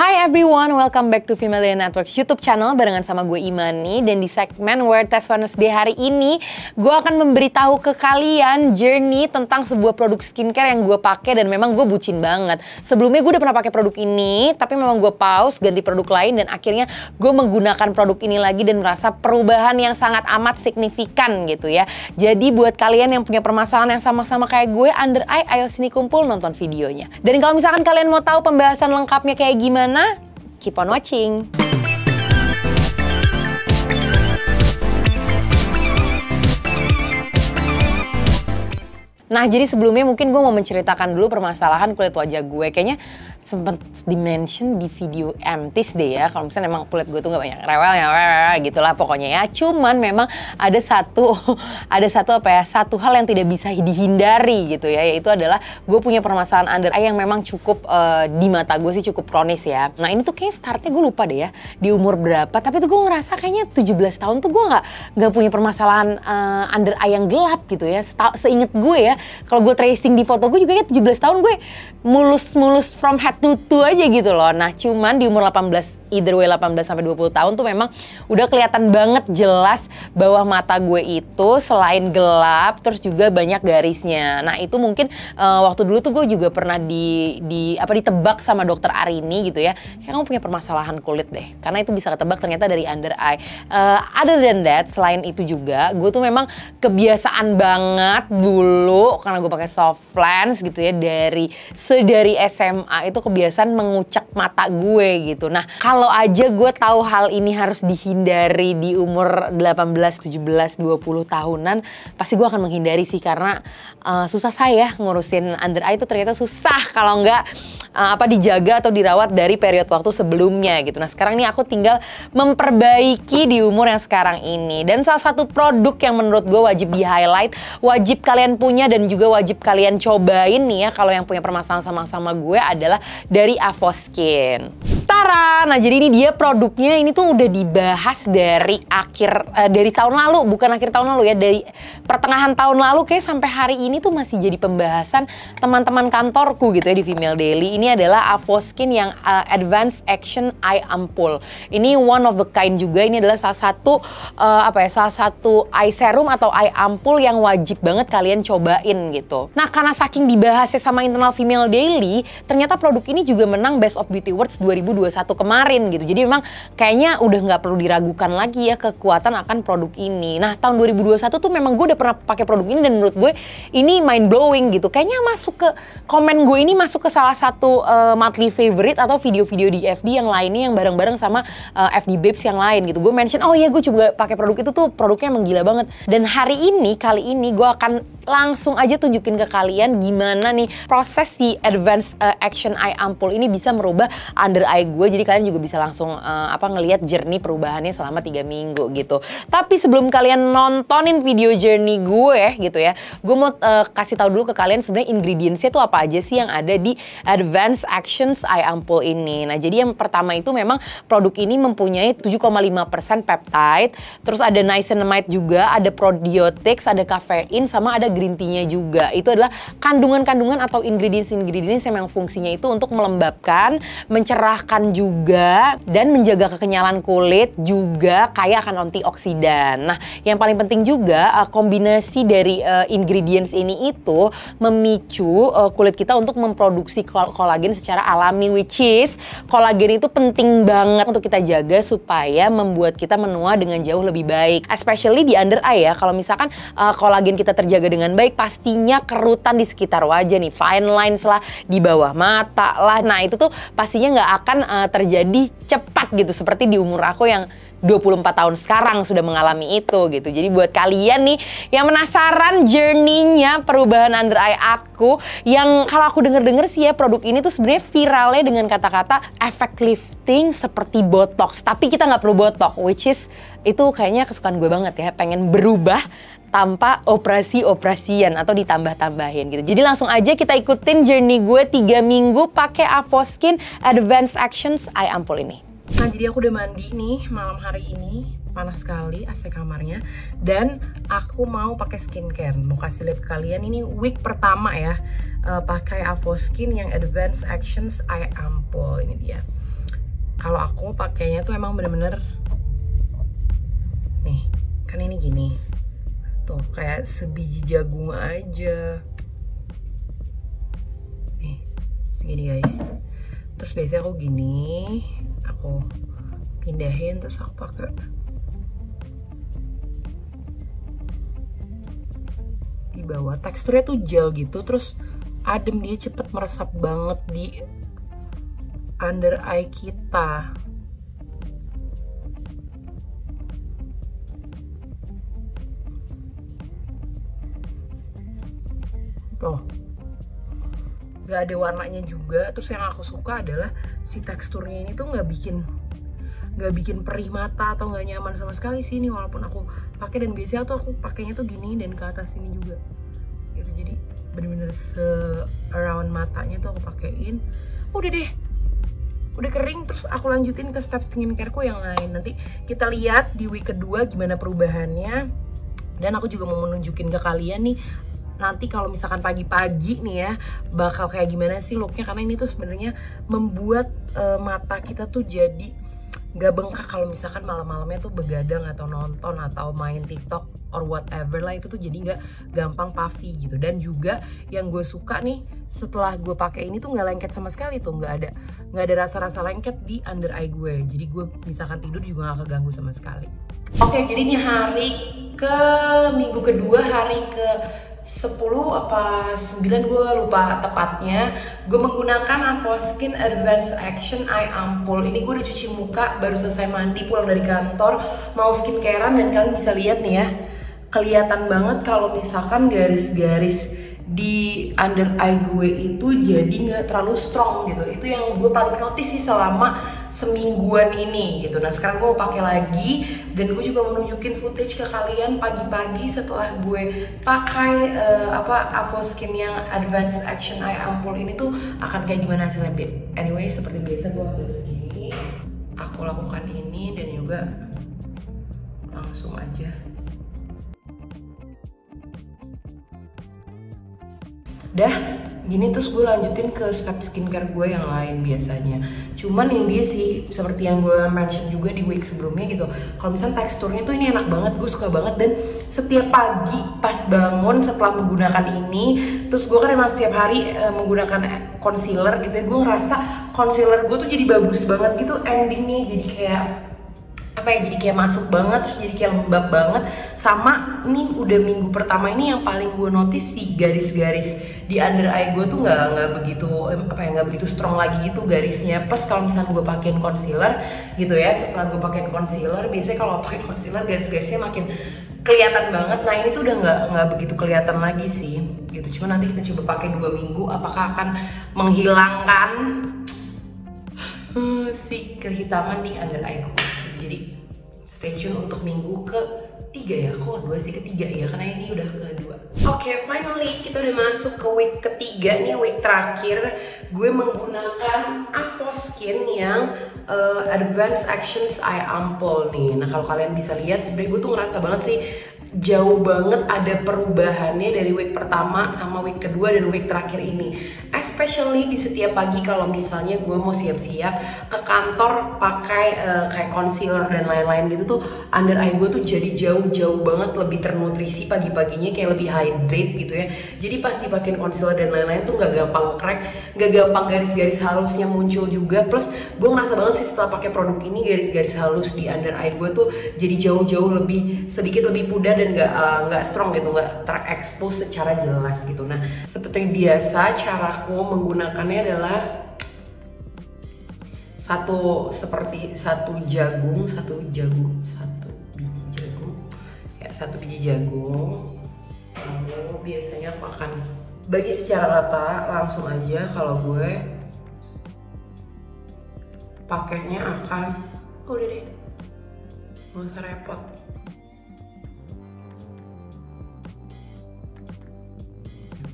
Hi everyone, welcome back to Female Day Networks YouTube channel barengan sama gue Imani. Dan di segmen Wear Test Wednesday hari ini, gue akan memberitahu ke kalian journey tentang sebuah produk skincare yang gue pakai dan memang gue bucin banget. Sebelumnya gue udah pernah pakai produk ini, tapi memang gue pause ganti produk lain dan akhirnya gue menggunakan produk ini lagi dan merasa perubahan yang sangat amat signifikan gitu ya. Jadi buat kalian yang punya permasalahan yang sama-sama kayak gue, under eye, ayo sini kumpul nonton videonya. Dan kalau misalkan kalian mau tahu pembahasan lengkapnya kayak gimana, keep on watching. Nah, jadi sebelumnya mungkin gue mau menceritakan dulu permasalahan kulit wajah gue. Kayaknya sempet di-mention di video Emtis deh ya. Kalau misalnya emang kulit gue tuh gak banyak rewel ya, gitulah pokoknya ya. Cuman memang ada satu hal yang tidak bisa dihindari gitu ya. Yaitu adalah gue punya permasalahan under eye yang memang cukup di mata gue sih cukup kronis ya. Nah ini tuh kayaknya startnya gue lupa deh ya. Di umur berapa. Tapi tuh gue ngerasa kayaknya 17 tahun tuh gue gak punya permasalahan under eye yang gelap gitu ya. Seinget gue ya. Kalau gue tracing di foto gue juga ya 17 tahun gue mulus from head to toe aja gitu loh. Nah cuman di umur 18, either way 18 sampai 20 tahun tuh memang udah kelihatan banget jelas bawah mata gue itu selain gelap terus juga banyak garisnya. Nah itu mungkin waktu dulu tuh gue juga pernah ditebak sama dokter Arini gitu ya. Kayak kamu punya permasalahan kulit deh. Karena itu bisa ketebak ternyata dari under eye. Other than that, selain itu juga gue tuh memang kebiasaan banget dulu karena gue pakai soft lens gitu ya dari SMA itu kebiasaan mengucek mata gue gitu. Nah kalau aja gue tahu hal ini harus dihindari di umur 18, 17, 20 tahunan, pasti gue akan menghindari sih karena susah saya ngurusin under eye itu ternyata susah kalau nggak dijaga atau dirawat dari periode waktu sebelumnya gitu. Nah sekarang ini aku tinggal memperbaiki di umur yang sekarang ini. Dan salah satu produk yang menurut gue wajib di highlight, wajib kalian punya dan juga wajib kalian cobain nih ya kalau yang punya permasalahan sama-sama gue adalah dari Avoskin. Tara! Nah jadi ini dia produknya, ini tuh udah dibahas dari dari tahun lalu, bukan akhir tahun lalu ya, dari pertengahan tahun lalu kayak sampai hari ini tuh masih jadi pembahasan teman-teman kantorku gitu ya di Female Daily. Ini adalah Avoskin yang Advanced Action Eye Ampoule. Ini one of the kind juga, ini adalah salah satu eye serum atau eye ampoule yang wajib banget kalian cobain gitu. Nah karena saking dibahasnya sama internal Female Daily, ternyata produk ini juga menang Best of Beauty Awards 2021 kemarin gitu. Jadi memang kayaknya udah nggak perlu diragukan lagi ya kekuatan akan produk ini. Nah tahun 2021 tuh memang gue udah pernah pakai produk ini dan menurut gue ini mind blowing gitu. Kayaknya masuk ke komen gue ini masuk ke salah satu monthly favorite atau video-video di FD yang lainnya yang bareng-bareng sama FD Babes yang lain gitu. Gue mention oh iya gue juga pakai produk itu tuh produknya emang gila banget. Dan kali ini gue akan langsung aja tunjukin ke kalian gimana nih proses si Advanced Action Eye Ampoule ini bisa merubah under eye gue. Jadi kalian juga bisa langsung ngelihat journey perubahannya selama 3 minggu gitu. Tapi sebelum kalian nontonin video journey gue gitu ya, gue mau kasih tahu dulu ke kalian sebenarnya ingredientsnya tuh apa aja sih yang ada di Advanced Actions Eye Ampoule ini. Nah jadi yang pertama itu memang produk ini mempunyai 7,5% peptide, terus ada niacinamide juga, ada probiotics, ada kafein, sama ada green tea-nya juga. Itu adalah kandungan-kandungan atau ingredients yang memang fungsinya itu untuk melembabkan, mencerahkan juga, dan menjaga kekenyalan kulit, juga kaya akan antioksidan. Nah, yang paling penting juga kombinasi dari ingredients ini itu memicu kulit kita untuk memproduksi kolagen secara alami, which is kolagen itu penting banget untuk kita jaga supaya membuat kita menua dengan jauh lebih baik. Especially di under eye ya, kalau misalkan kolagen kita terjaga dengan baik, pastinya kerutan di sekitar wajah nih, fine lines lah, di bawah mata lah. Nah itu tuh pastinya nggak akan terjadi cepat gitu seperti di umur aku yang 24 tahun sekarang sudah mengalami itu gitu. Jadi buat kalian nih yang penasaran journey-nya perubahan under eye aku, yang kalau aku denger-denger sih ya produk ini tuh sebenarnya viralnya dengan kata-kata efek lifting seperti botox. Tapi kita nggak perlu botox, which is itu kayaknya kesukaan gue banget ya, pengen berubah tanpa operasi-operasian atau ditambah-tambahin gitu. Jadi langsung aja kita ikutin journey gue 3 minggu pakai Avoskin Advanced Actions Eye Ampoule ini. Nah jadi aku udah mandi nih malam hari ini, panas sekali AC kamarnya, dan aku mau pakai skincare. Mau kasih lihat ke kalian ini week pertama ya pakai Avoskin yang Advanced Actions Eye Ampoule, ini dia. kalau aku pakainya tuh emang bener-bener nih, kan ini gini tuh kayak sebiji jagung aja nih, segini guys. Terus biasanya aku gini, aku pindahin terus aku pakai di bawah. Teksturnya tuh gel gitu, terus adem, dia cepet meresap banget di under eye kita. Tuh, gak ada warnanya juga. Terus yang aku suka adalah si teksturnya ini tuh nggak bikin perih mata atau nggak nyaman sama sekali sih ini, walaupun aku pakai. Dan biasanya tuh aku pakainya tuh gini dan ke atas ini juga gitu, jadi bener-bener around matanya tuh aku pakein. Udah deh, udah kering. Terus aku lanjutin ke step skincareku yang lain. Nanti kita lihat di week kedua gimana perubahannya. Dan aku juga mau menunjukin ke kalian nih nanti kalau misalkan pagi-pagi nih ya bakal kayak gimana sih looknya, karena ini tuh sebenarnya membuat mata kita tuh jadi gak bengkak kalau misalkan malam-malamnya tuh begadang atau nonton atau main TikTok or whatever lah, itu tuh jadi nggak gampang puffy gitu. Dan juga yang gue suka nih setelah gue pakai ini tuh nggak lengket sama sekali tuh, nggak ada rasa-rasa lengket di under eye gue. Jadi gue misalkan tidur juga nggak keganggu sama sekali. Oke, jadi ini hari ke minggu kedua, hari ke 10 apa 9 gue lupa tepatnya. Gue menggunakan Avoskin Advanced Action Eye Ampoule. Ini gue udah cuci muka, baru selesai mandi pulang dari kantor, mau skincarean. Dan kalian bisa lihat nih ya, kelihatan banget kalau misalkan garis-garis di under eye gue itu jadi nggak terlalu strong gitu. Itu yang gue paling notice sih selama semingguan ini gitu. Nah sekarang gue mau pakai lagi, dan gue juga mau nunjukin footage ke kalian pagi-pagi setelah gue pakai Avoskin yang Advanced Action Eye Ampoule ini tuh akan kayak gimana hasilnya. Anyway, seperti biasa gue ambil segini, aku lakukan ini, dan juga langsung aja. Dah gini, terus gue lanjutin ke step skincare gue yang lain biasanya. Cuman ini dia sih, seperti yang gue mention juga di week sebelumnya gitu, kalau misalnya teksturnya tuh ini enak banget, gue suka banget. Dan setiap pagi pas bangun setelah menggunakan ini, terus gue kan emang setiap hari menggunakan concealer gitu ya, gue ngerasa concealer gue tuh jadi bagus banget gitu endingnya. Jadi kayak apa ya, jadi kayak masuk banget, terus jadi kayak lembab banget. Sama nih udah minggu pertama ini yang paling gue notice sih garis-garis di under eye gue tuh nggak begitu strong lagi gitu garisnya. Plus kalau misalnya gue pakein concealer gitu ya, setelah gue pakein concealer, biasanya kalau pakai concealer garis-garisnya makin kelihatan banget. Nah ini tuh udah nggak begitu kelihatan lagi sih gitu. Cuma nanti kita coba pakai 2 minggu apakah akan menghilangkan si kehitaman di under eye gue. Jadi stay tune untuk minggu ke-3 ya, kok 2 sih, ke-3 ya, karena ini udah ke-2. Oke, finally kita udah masuk ke week ke-3 nih, week terakhir. Gue menggunakan Avoskin yang Advanced Actions Eye Ampoule nih. Nah kalau kalian bisa lihat, sebenarnya gue tuh ngerasa banget sih jauh banget ada perubahannya dari week pertama sama week kedua dan week terakhir ini. Especially di setiap pagi kalau misalnya gue mau siap-siap ke kantor pakai kayak concealer dan lain-lain gitu tuh, under eye gue tuh jadi jauh banget lebih ternutrisi pagi-paginya, kayak lebih hydrate gitu ya. Jadi pas dipakein concealer dan lain-lain tuh gak gampang crack, gak gampang garis-garis halusnya muncul juga. Plus gue ngerasa banget sih setelah pakai produk ini, garis-garis halus di under eye gue tuh jadi jauh lebih, sedikit lebih pudar dan nggak strong gitu, nggak terekspos secara jelas gitu. Nah seperti biasa caraku menggunakannya adalah satu biji jagung. Lalu biasanya aku akan bagi secara rata, langsung aja. Kalau gue pakainya akan udah deh, nggak usah repot.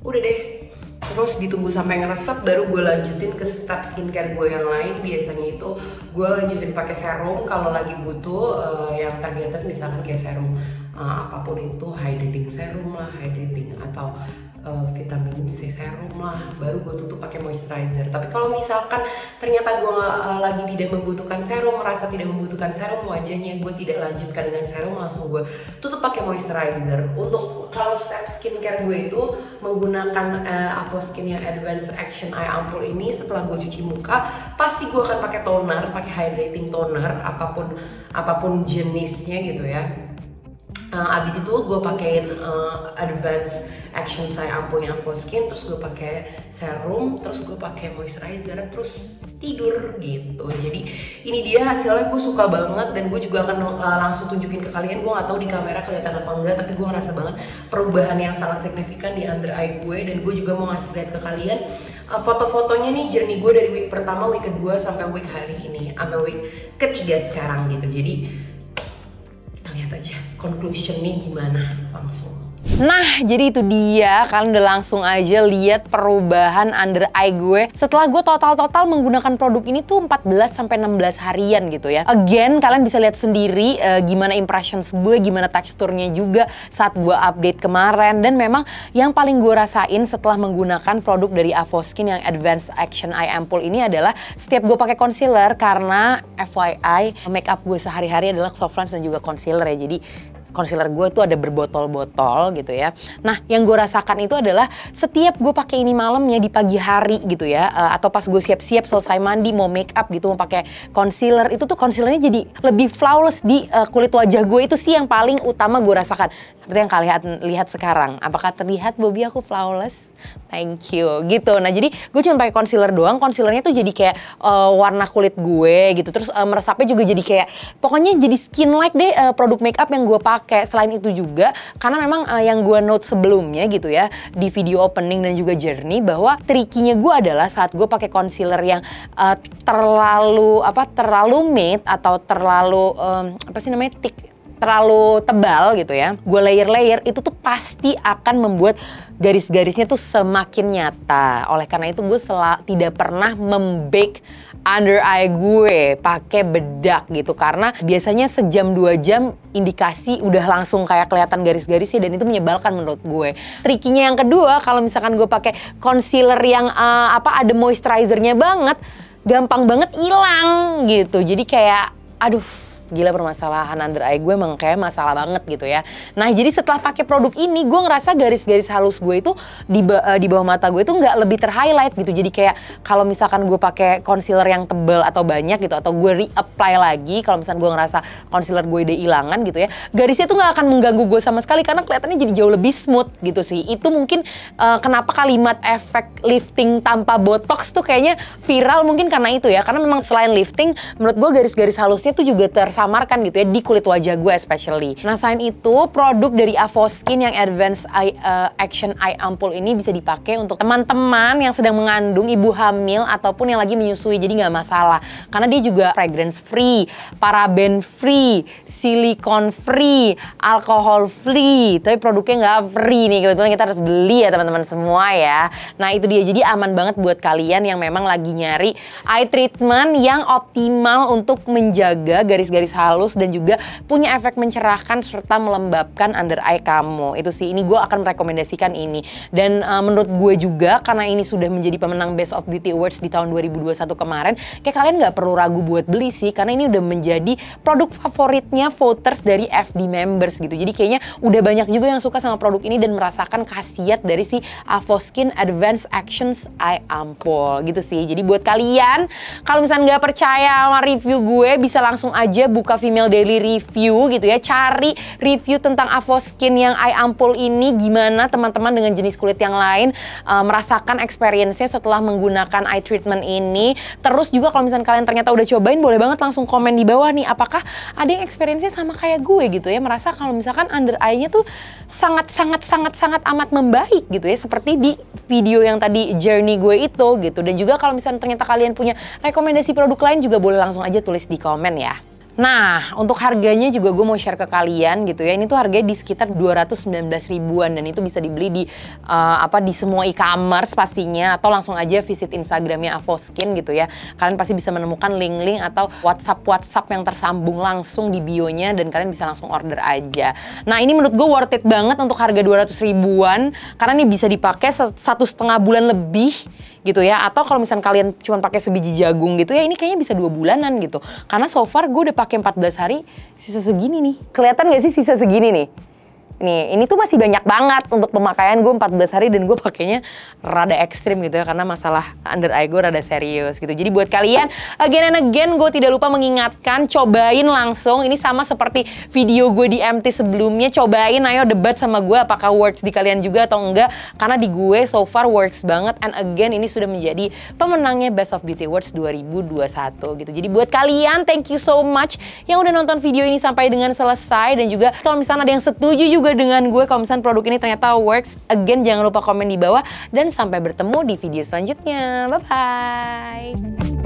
Udah deh, terus ditunggu sampai ngeresep, baru gue lanjutin ke step skincare gue yang lain. Biasanya itu gue lanjutin pakai serum kalau lagi butuh yang targeted, misalkan kayak serum apapun itu, hydrating serum lah, hydrating atau vitamin C serum lah, baru gue tutup pakai moisturizer. Tapi kalau misalkan ternyata gue lagi tidak membutuhkan serum, merasa tidak membutuhkan serum wajahnya, gue tidak lanjutkan dengan serum, langsung gue tutup pakai moisturizer. Untuk kalau step skincare gue itu menggunakan Avoskin yang Advanced Action Eye Ampoule ini. Setelah gue cuci muka, pasti gue akan pakai toner, pakai hydrating toner, apapun jenisnya gitu ya. Abis itu gue pakein Advanced Action Eye Ampoule yang Avoskin, terus gue pakai serum, terus gue pakai moisturizer, terus tidur gitu. Jadi ini dia hasilnya, gue suka banget dan gue juga akan langsung tunjukin ke kalian. Gue gak tahu di kamera kelihatan apa enggak, tapi gue ngerasa banget perubahan yang sangat signifikan di under eye gue. Dan gue juga mau ngasih lihat ke kalian foto-fotonya nih, journey gue dari week pertama, week kedua, sampai week hari ini, sampai week ketiga sekarang gitu. Jadi kita lihat aja conclusionnya gimana langsung. Nah, jadi itu dia, kalian udah langsung aja lihat perubahan under eye gue setelah gue total menggunakan produk ini tuh 14-16 harian gitu ya. Again, kalian bisa lihat sendiri gimana impressions gue, gimana teksturnya juga saat gue update kemarin. Dan memang yang paling gue rasain setelah menggunakan produk dari Avoskin yang Advanced Action Eye Ampoule ini adalah setiap gue pakai concealer, karena FYI makeup gue sehari-hari adalah soft lens dan juga concealer ya. Jadi concealer gue tuh ada berbotol-botol gitu ya. Nah, yang gue rasakan itu adalah setiap gue pakai ini malamnya di pagi hari gitu ya, atau pas gue siap-siap selesai mandi mau make up gitu, mau pakai concealer, itu tuh concealernya jadi lebih flawless di kulit wajah gue. Itu sih yang paling utama gue rasakan. Seperti yang kalian lihat sekarang. Apakah terlihat Bobby aku flawless? Thank you gitu. Nah, jadi gue cuma pakai concealer doang. Concealernya tuh jadi kayak warna kulit gue gitu. Terus meresapnya juga jadi kayak, pokoknya jadi skin like deh produk make up yang gue pakai. Selain itu juga, karena memang yang gue note sebelumnya gitu ya, di video opening dan juga journey, bahwa trikinya gue adalah saat gue pakai concealer yang terlalu matte atau terlalu thick, terlalu tebal gitu ya, gue layer itu tuh pasti akan membuat garis-garisnya tuh semakin nyata. Oleh karena itu gue tidak pernah membake under eye gue pakai bedak gitu, karena biasanya sejam 2 jam indikasi udah langsung kayak kelihatan garis-garisnya, dan itu menyebalkan menurut gue. Trikinya yang kedua, kalau misalkan gue pakai concealer yang ada moisturizernya banget, gampang banget hilang gitu. Jadi kayak aduh, gila, permasalahan under eye gue emang kayak masalah banget gitu ya. Nah, jadi setelah pakai produk ini, gue ngerasa garis-garis halus gue itu di bawah mata gue itu nggak lebih ter-highlight gitu. Jadi kayak kalau misalkan gue pakai concealer yang tebel atau banyak gitu, atau gue reapply lagi, kalau misalkan gue ngerasa concealer gue udah hilangan gitu ya, garisnya tuh nggak akan mengganggu gue sama sekali, karena kelihatannya jadi jauh lebih smooth gitu sih. Itu mungkin kenapa kalimat efek lifting tanpa botox tuh kayaknya viral, mungkin karena itu ya. Karena memang selain lifting, menurut gue garis-garis halusnya tuh juga tersamarkan gitu ya di kulit wajah gue especially. Nah, selain itu produk dari Avoskin yang Advanced Action Eye Ampoule ini bisa dipakai untuk teman-teman yang sedang mengandung, ibu hamil, ataupun yang lagi menyusui. Jadi nggak masalah, karena dia juga fragrance free, paraben free, silikon free, alkohol free. Tapi produknya nggak free nih, kebetulan kita harus beli ya teman-teman semua ya. Nah, itu dia, jadi aman banget buat kalian yang memang lagi nyari eye treatment yang optimal untuk menjaga garis-garis halus dan juga punya efek mencerahkan serta melembabkan under eye kamu. Itu sih, ini gue akan merekomendasikan ini. Dan menurut gue juga, karena ini sudah menjadi pemenang Best of Beauty Awards di tahun 2021 kemarin, kayak kalian nggak perlu ragu buat beli sih, karena ini udah menjadi produk favoritnya voters dari FD members gitu. Jadi kayaknya udah banyak juga yang suka sama produk ini dan merasakan khasiat dari si Avoskin Advanced Action Eye Ampoule gitu sih. Jadi buat kalian, kalau misalnya nggak percaya sama review gue, bisa langsung aja buka Female Daily Review gitu ya, cari review tentang Avoskin yang Eye Ampoule ini, gimana teman-teman dengan jenis kulit yang lain merasakan experience-nya setelah menggunakan eye treatment ini. Terus juga kalau misalnya kalian ternyata udah cobain, boleh banget langsung komen di bawah nih, apakah ada yang experience-nya sama kayak gue gitu ya, merasa kalau misalkan under eye-nya tuh sangat amat membaik gitu ya, seperti di video yang tadi journey gue itu gitu. Dan juga kalau misalnya ternyata kalian punya rekomendasi produk lain, juga boleh langsung aja tulis di komen ya. Nah, untuk harganya juga gue mau share ke kalian gitu ya. Ini tuh harganya di sekitar 219 ribuan dan itu bisa dibeli di di semua e-commerce pastinya, atau langsung aja visit Instagramnya Avoskin gitu ya. Kalian pasti bisa menemukan link-link atau WhatsApp yang tersambung langsung di bio-nya dan kalian bisa langsung order aja. Nah, ini menurut gue worth it banget untuk harga 200 ribuan karena ini bisa dipakai 1,5 bulan lebih gitu ya. Atau kalau misalnya kalian cuma pakai sebiji jagung gitu ya, ini kayaknya bisa 2 bulanan gitu. Karena so far gue udah pakai 14 hari, sisa segini nih. Kelihatan gak sih sisa segini nih? Nih, ini tuh masih banyak banget untuk pemakaian gue 14 hari dan gue pakainya rada ekstrim gitu ya karena masalah under eye gue rada serius gitu. Jadi buat kalian, again and again gue tidak lupa mengingatkan, cobain langsung. Ini sama seperti video gue di MT sebelumnya, cobain, ayo debat sama gue apakah works di kalian juga atau enggak. Karena di gue so far works banget, and again ini sudah menjadi pemenangnya Best of Beauty Awards 2021 gitu. Jadi buat kalian, thank you so much yang udah nonton video ini sampai dengan selesai, dan juga kalau misalnya ada yang setuju juga dengan gue kalau misalnya produk ini ternyata works, again jangan lupa komen di bawah dan sampai bertemu di video selanjutnya. Bye bye.